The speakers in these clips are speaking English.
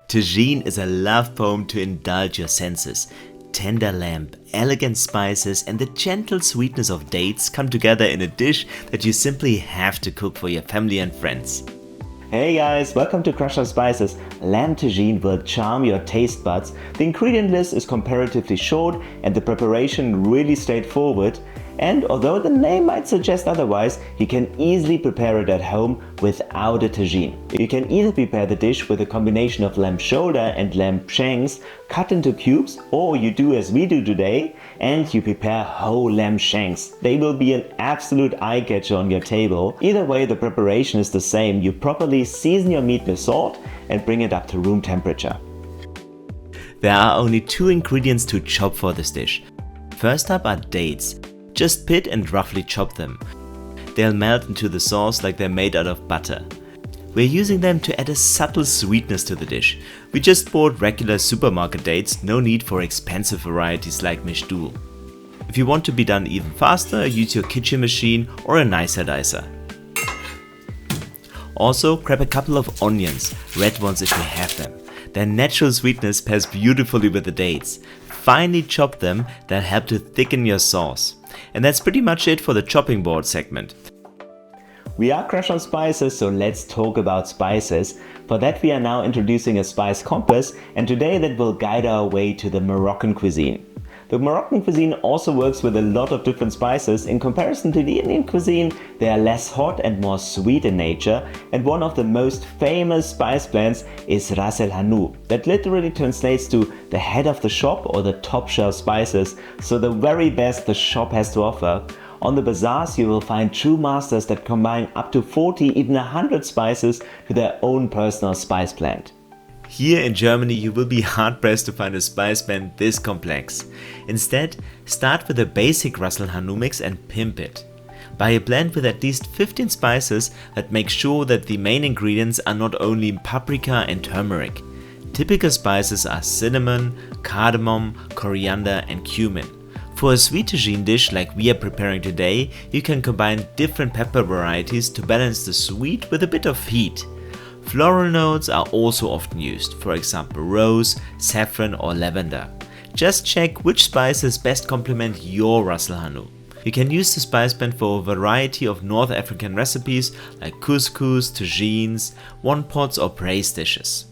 Tagine is a love poem to indulge your senses. Tender lamb, elegant spices and the gentle sweetness of dates come together in a dish that you simply have to cook for your family and friends. Hey guys, welcome to Crush of Spices. Lamb tagine will charm your taste buds. The ingredient list is comparatively short and the preparation really straightforward. And although the name might suggest otherwise, you can easily prepare it at home without a tagine. You can either prepare the dish with a combination of lamb shoulder and lamb shanks cut into cubes, or you do as we do today and you prepare whole lamb shanks. They will be an absolute eye-catcher on your table. Either way, the preparation is the same. You properly season your meat with salt and bring it up to room temperature. There are only two ingredients to chop for this dish. First up are dates. Just pit and roughly chop them. They'll melt into the sauce like they're made out of butter. We're using them to add a subtle sweetness to the dish. We just bought regular supermarket dates, no need for expensive varieties like Mishdul. If you want to be done even faster, use your kitchen machine or a nicer dicer. Also, grab a couple of onions, red ones if you have them. Their natural sweetness pairs beautifully with the dates. Finely chop them, they'll help to thicken your sauce. And that's pretty much it for the chopping board segment. We are Crush on Spices, so let's talk about spices. For that we are now introducing a spice compass, and today that will guide our way to the Moroccan cuisine. The Moroccan cuisine also works with a lot of different spices. In comparison to the Indian cuisine, they are less hot and more sweet in nature, and one of the most famous spice blends is Ras El Hanout. That literally translates to the head of the shop or the top shelf spices, so the very best the shop has to offer. On the bazaars you will find true masters that combine up to 40, even 100 spices to their own personal spice blend. Here in Germany you will be hard pressed to find a spice blend this complex. Instead, start with a basic Ras El Hanout mix and pimp it. Buy a blend with at least 15 spices, but make sure that the main ingredients are not only paprika and turmeric. Typical spices are cinnamon, cardamom, coriander and cumin. For a sweet tagine dish like we are preparing today, you can combine different pepper varieties to balance the sweet with a bit of heat. Floral notes are also often used, for example rose, saffron or lavender. Just check which spices best complement your Ras El Hanout. You can use the spice blend for a variety of North African recipes like couscous, tagines, one pots or braised dishes.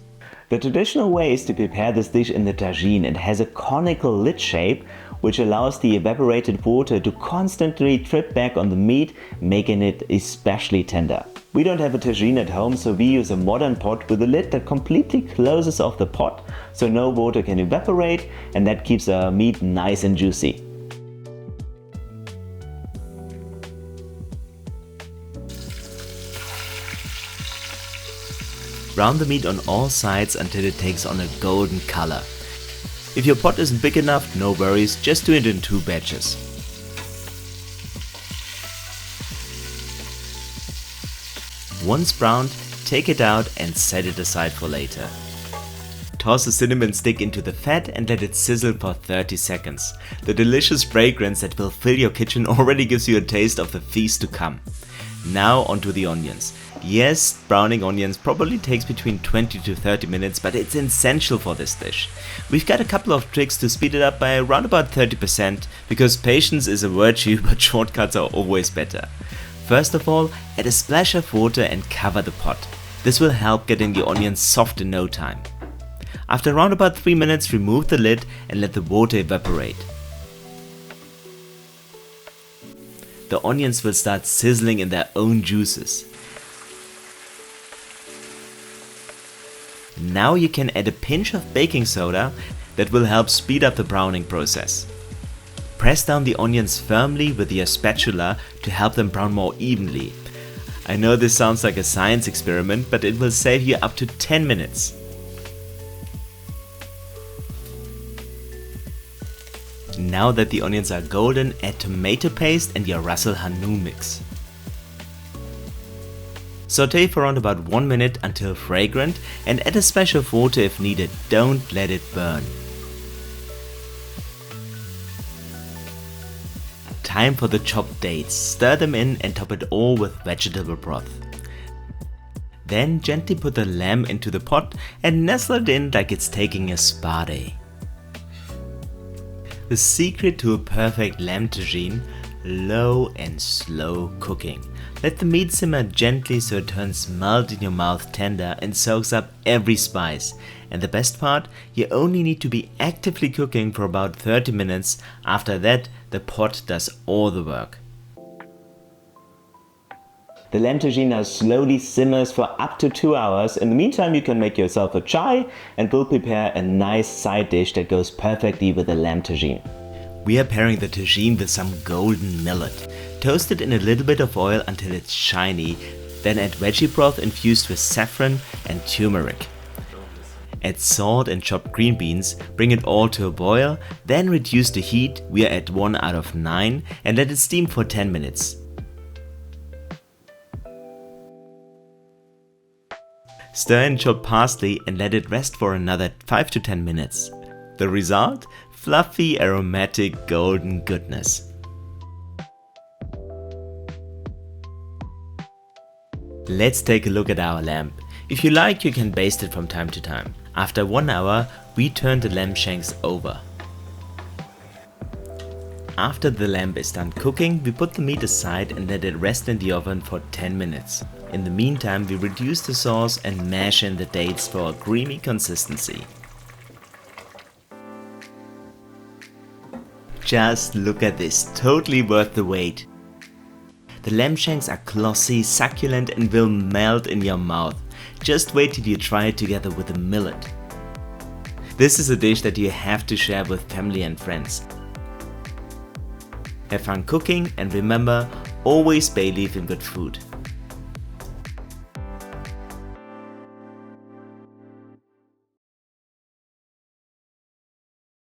The traditional way is to prepare this dish in the tagine. It has a conical lid shape which allows the evaporated water to constantly drip back on the meat, making it especially tender. We don't have a tagine at home, so we use a modern pot with a lid that completely closes off the pot so no water can evaporate, and that keeps our meat nice and juicy. Brown the meat on all sides until it takes on a golden color. If your pot isn't big enough, no worries, just do it in 2 batches. Once browned, take it out and set it aside for later. Toss a cinnamon stick into the fat and let it sizzle for 30 seconds. The delicious fragrance that will fill your kitchen already gives you a taste of the feast to come. Now onto the onions. Yes, browning onions probably takes between 20 to 30 minutes, but it's essential for this dish. We've got a couple of tricks to speed it up by around about 30%, because patience is a virtue but shortcuts are always better. First of all, add a splash of water and cover the pot. This will help getting the onions soft in no time. After around about 3 minutes, remove the lid and let the water evaporate. The onions will start sizzling in their own juices. Now you can add a pinch of baking soda that will help speed up the browning process. Press down the onions firmly with your spatula to help them brown more evenly. I know this sounds like a science experiment, but it will save you up to 10 minutes. Now that the onions are golden, add tomato paste and your Ras El Hanout mix. Saute for around about 1 minute until fragrant and add a splash of water if needed. Don't let it burn. Time for the chopped dates. Stir them in and top it all with vegetable broth. Then gently put the lamb into the pot and nestle it in like it's taking a spa day. The secret to a perfect lamb tagine: low and slow cooking. Let the meat simmer gently so it turns melt in your mouth tender and soaks up every spice. And the best part, you only need to be actively cooking for about 30 minutes. After that, the pot does all the work. The lamb tagine now slowly simmers for up to 2 hours. In the meantime, you can make yourself a chai and we'll prepare a nice side dish that goes perfectly with the lamb tagine. We are pairing the tagine with some golden millet. Toast it in a little bit of oil until it's shiny, then add veggie broth infused with saffron and turmeric. Add salt and chopped green beans, bring it all to a boil, then reduce the heat, we are at 1 out of 9, and let it steam for 10 minutes. Stir in chopped parsley and let it rest for another 5 to 10 minutes. The result? Fluffy, aromatic, golden goodness. Let's take a look at our lamb. If you like, you can baste it from time to time. After 1 hour, we turn the lamb shanks over. After the lamb is done cooking, we put the meat aside and let it rest in the oven for 10 minutes. In the meantime, we reduce the sauce and mash in the dates for a creamy consistency. Just look at this, totally worth the wait. The lamb shanks are glossy, succulent and will melt in your mouth. Just wait till you try it together with the millet. This is a dish that you have to share with family and friends. Have fun cooking and remember, always bay leaf in good food.